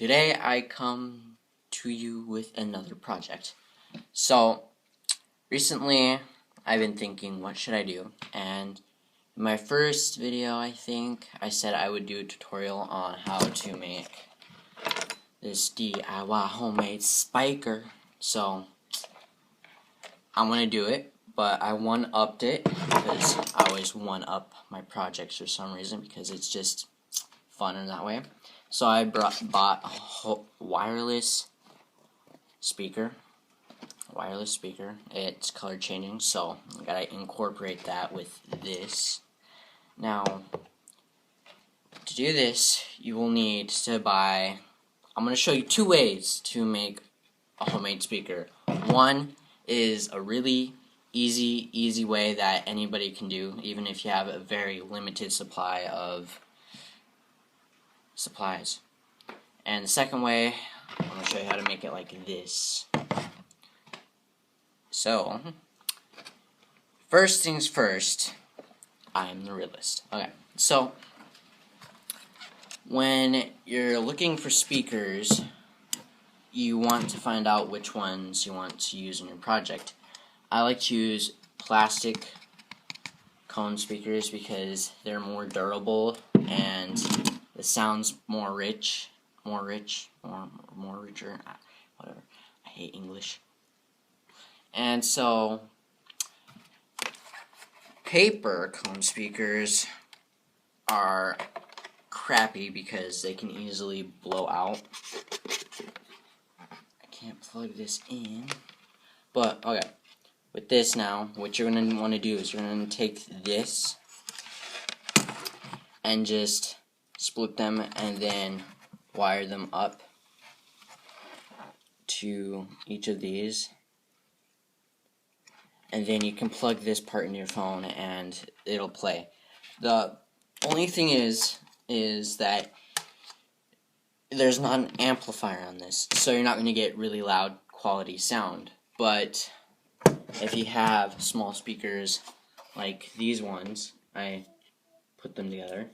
today I come to you with another project. So recently I've been thinking, what should I do? And in my first video, I think I said I would do a tutorial on how to make this DIY homemade spiker. So I'm gonna do it, but I one-upped it because I always one-up my projects for some reason because it's just fun in that way. So I bought a wireless speaker. It's color changing, so I gotta incorporate that with this. Now, to do this, you will need to buy. I'm gonna show you two ways to make a homemade speaker. One is a really easy way that anybody can do, even if you have a very limited supply of supplies. And the second way, I'm going to show you how to make it like this. So, first things first, I'm the realist. Okay, so when you're looking for speakers, you want to find out which ones you want to use in your project. I like to use plastic cone speakers because they're more durable and the sound's more richer. Whatever. I hate English. And so, paper cone speakers are crappy because they can easily blow out. I can't plug this in. But, okay. With this now, what you're going to want to do is you're going to take this and just split them and then wire them up to each of these. And then you can plug this part in your phone and it'll play. The only thing is that there's not an amplifier on this, so you're not going to get really loud quality sound. But if you have small speakers like these ones, I put them together.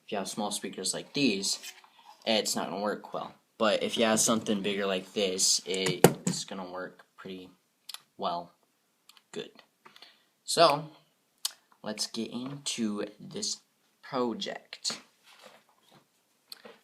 If you have small speakers like these, it's not going to work well. But if you have something bigger like this, it's going to work pretty well. Good. So, let's get into this project.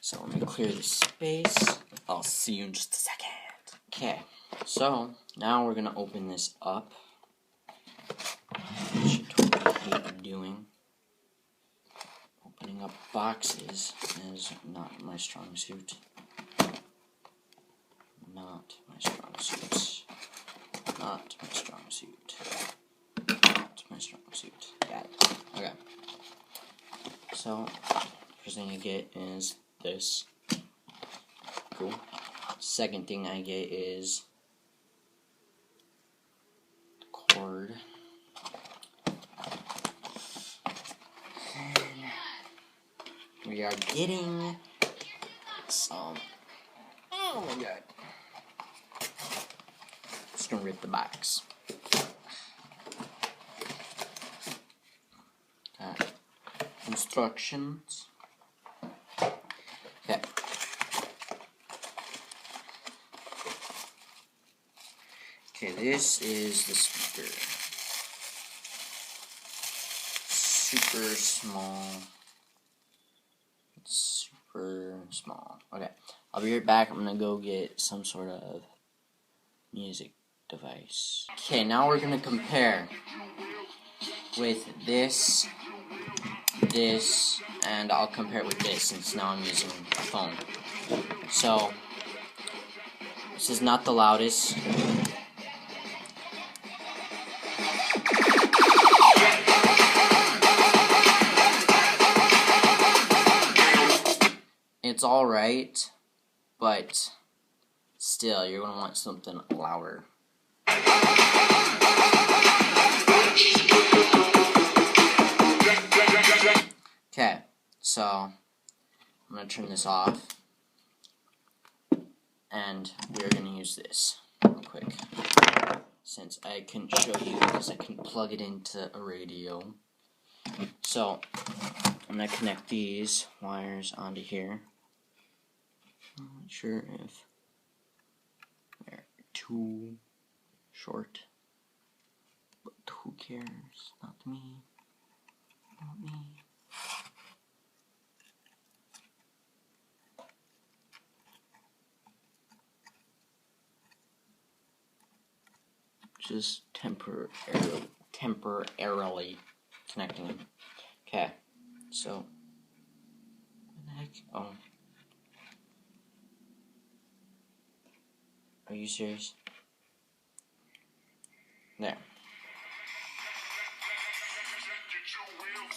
So, let me clear the space. I'll see you in just a second. Okay, so now we're going to open this up, which I totally hate doing. Opening up boxes is not my strong suit. Not my strong suit. Not my strong suit. Not my strong suit. Got it. Okay. So, first thing I get is this. Cool. Second thing I get is the cord. We are getting some. Oh my god. Just gonna rip the box. Instructions. Okay. Okay, this is the speaker. Super small. Super small. Okay, I'll be right back. I'm gonna go get some sort of music device. Okay, now we're gonna compare with this, and I'll compare it with this since now I'm using a phone. So, this is not the loudest. It's alright, but still, you're going to want something louder. Okay, so I'm going to turn this off, and we're going to use this real quick, since I couldn't show you because I couldn't plug it into a radio. So, I'm going to connect these wires onto here. I'm not sure if they're too short, but who cares? Not me. Not me. Just temporarily connecting them. Okay, so what the heck? Oh, are you serious? There.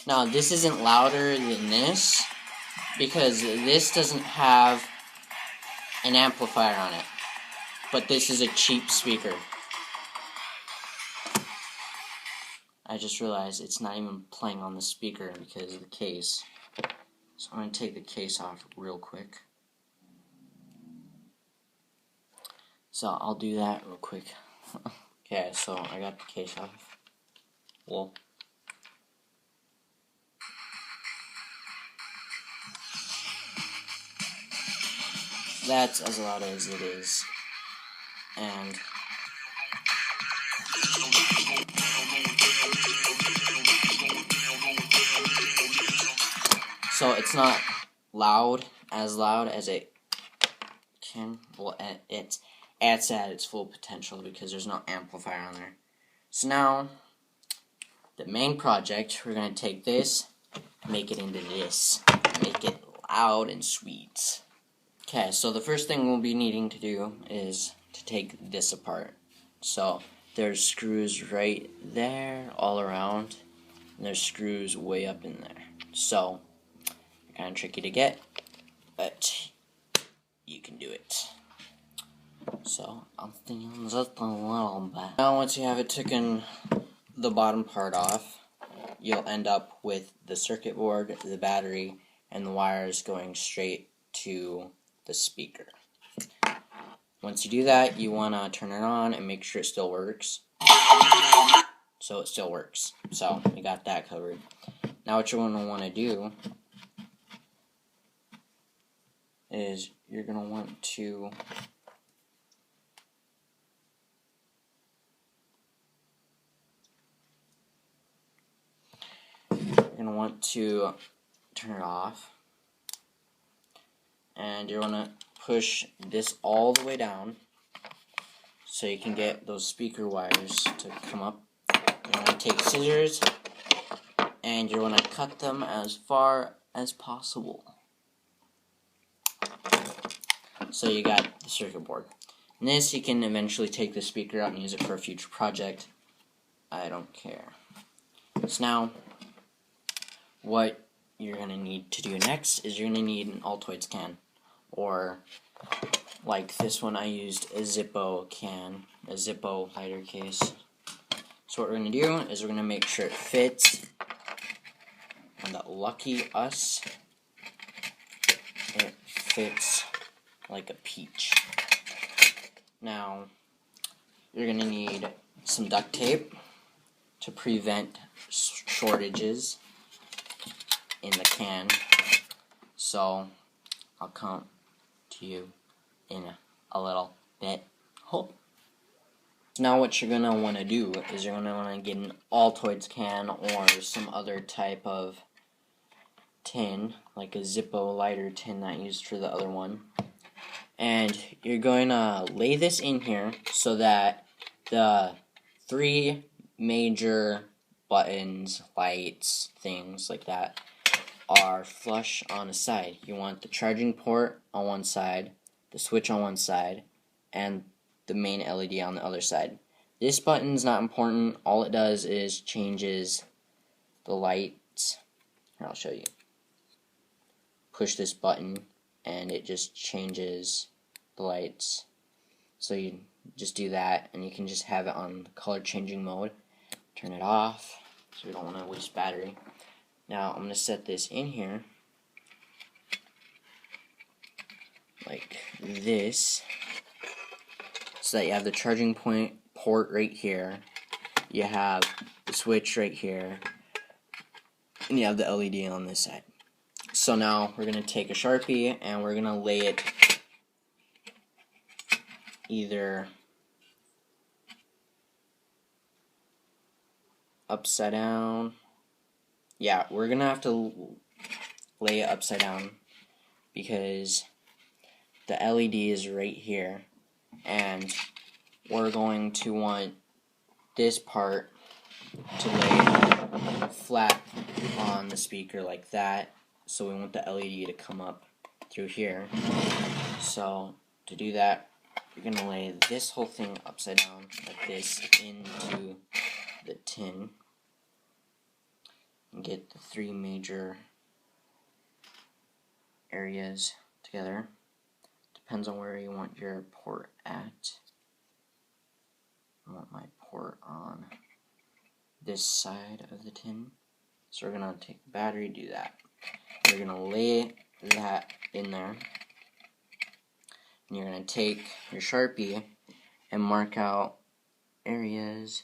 Now this isn't louder than this because this doesn't have an amplifier on it, but this is a cheap speaker. I just realized it's not even playing on the speaker because of the case. So I'm going to take the case off real quick. So I'll do that real quick. Okay, so I got the case off. Well, that's as loud as it is. And so it's not as loud as it can. Well, it's at its full potential because there's no amplifier on there. So now, the main project, we're going to take this, make it into this, make it loud and sweet. Okay, so the first thing we'll be needing to do is to take this apart. So there's screws right there all around, and there's screws way up in there. So kind of tricky to get, but you can do it. So I'm thinking just a little bit. Now once you have it taken the bottom part off, you'll end up with the circuit board, the battery, and the wires going straight to the speaker. Once you do that, you want to turn it on and make sure it still works. So it still works. So we got that covered. Now what you're going to want to do is you're going to want to turn it off, and you're going to push this all the way down so you can get those speaker wires to come up. You're going to take scissors and you're going to cut them as far as possible. So you got the circuit board. And this, you can eventually take the speaker out and use it for a future project. I don't care. So now, what you're going to need to do next is you're going to need an Altoids can. Or, like this one, I used a Zippo can, a Zippo lighter case. So what we're going to do is we're going to make sure it fits. And that lucky us, it fits like a peach. Now, you're going to need some duct tape to prevent shortages in the can. So, I'll come to you in a little bit. So now what you're going to want to do is you're going to want to get an Altoids can or some other type of tin, like a Zippo lighter tin that I used for the other one. And you're going to lay this in here so that the three major buttons, lights, things like that are flush on a side. You want the charging port on one side, the switch on one side, and the main LED on the other side. This button's not important. All it does is changes the lights. Here, I'll show you. Push this button and it just changes the lights. So you just do that and you can just have it on color changing mode. Turn it off so we don't want to waste battery. Now I'm going to set this in here like this so that you have the charging port right here, you have the switch right here, and you have the LED on this side. So now we're going to take a Sharpie and we're going to lay it either upside down. Yeah, we're gonna have to lay it upside down because the LED is right here, and we're going to want this part to lay flat on the speaker like that, so we want the LED to come up through here. So to do that, you're going to lay this whole thing upside down like this into the tin and get the three major areas together. Depends on where you want your port at. I want my port on this side of the tin. So we're going to take the battery, do that. We're going to lay that in there. And you're going to take your Sharpie and mark out areas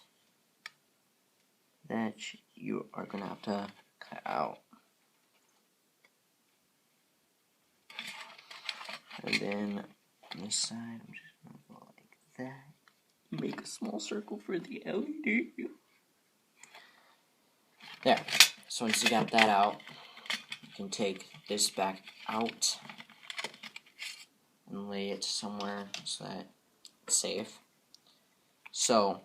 that you are going to have to cut out. And then on this side, I'm just going to go like that. Make a small circle for the LED. There. So once you got that out, you can take this back out and lay it somewhere so that it's safe. So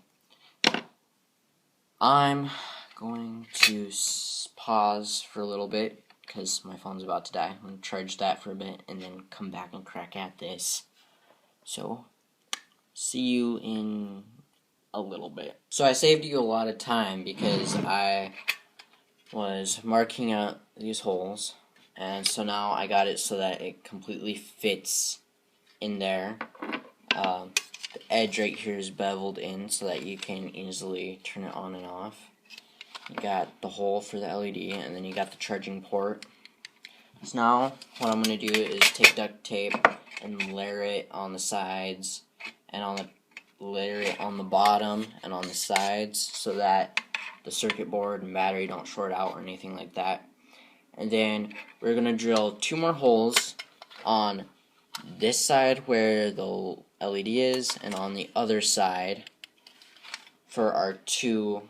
I'm going to pause for a little bit because my phone's about to die. I'm going to charge that for a bit and then come back and crack at this. So see you in a little bit. So I saved you a lot of time because I was marking out these holes, and so now I got it so that it completely fits in there. The edge right here is beveled in so that you can easily turn it on and off. You got the hole for the LED, and then you got the charging port. So now what I'm going to do is take duct tape and layer it on the sides and layer it on the bottom and on the sides so that the circuit board and battery don't short out or anything like that. And then we're going to drill 2 more holes on this side where the LED is and on the other side for our 2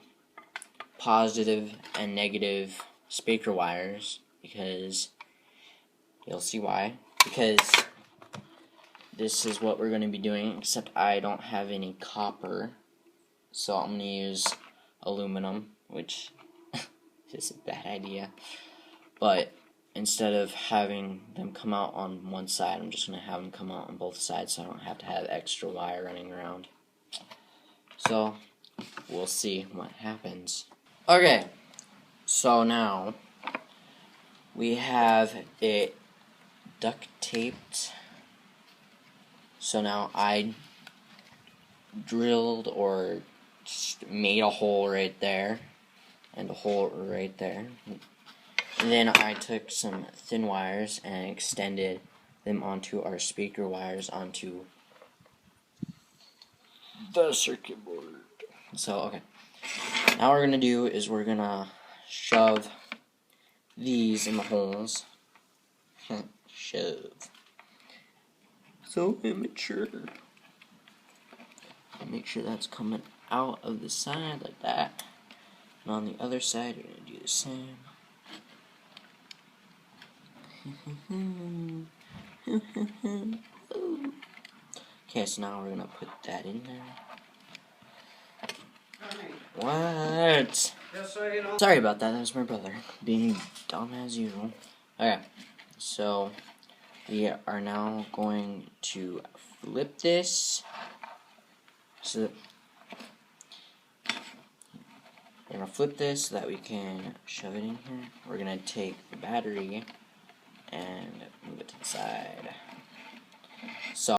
positive and negative speaker wires, because you'll see why. Because this is what we're going to be doing, except I don't have any copper, so I'm going to use aluminum, which is a bad idea. But instead of having them come out on one side, I'm just going to have them come out on both sides so I don't have to have extra wire running around. So we'll see what happens. Okay, so now we have it duct taped. So now I drilled or just made a hole right there and a hole right there. And then I took some thin wires and extended them onto our speaker wires onto the circuit board. So, okay. Now what we're going to do is we're going to shove these in the holes. Shove. So immature. Make sure that's coming out of the side like that. And on the other side, you're going to do the same. Okay, so now we're going to put that in there. What? Sorry about that, that was my brother being dumb as usual. Okay, so we are now going to flip this. So we're going to flip this so that we can shove it in here. We're going to take the battery and move it to the side. So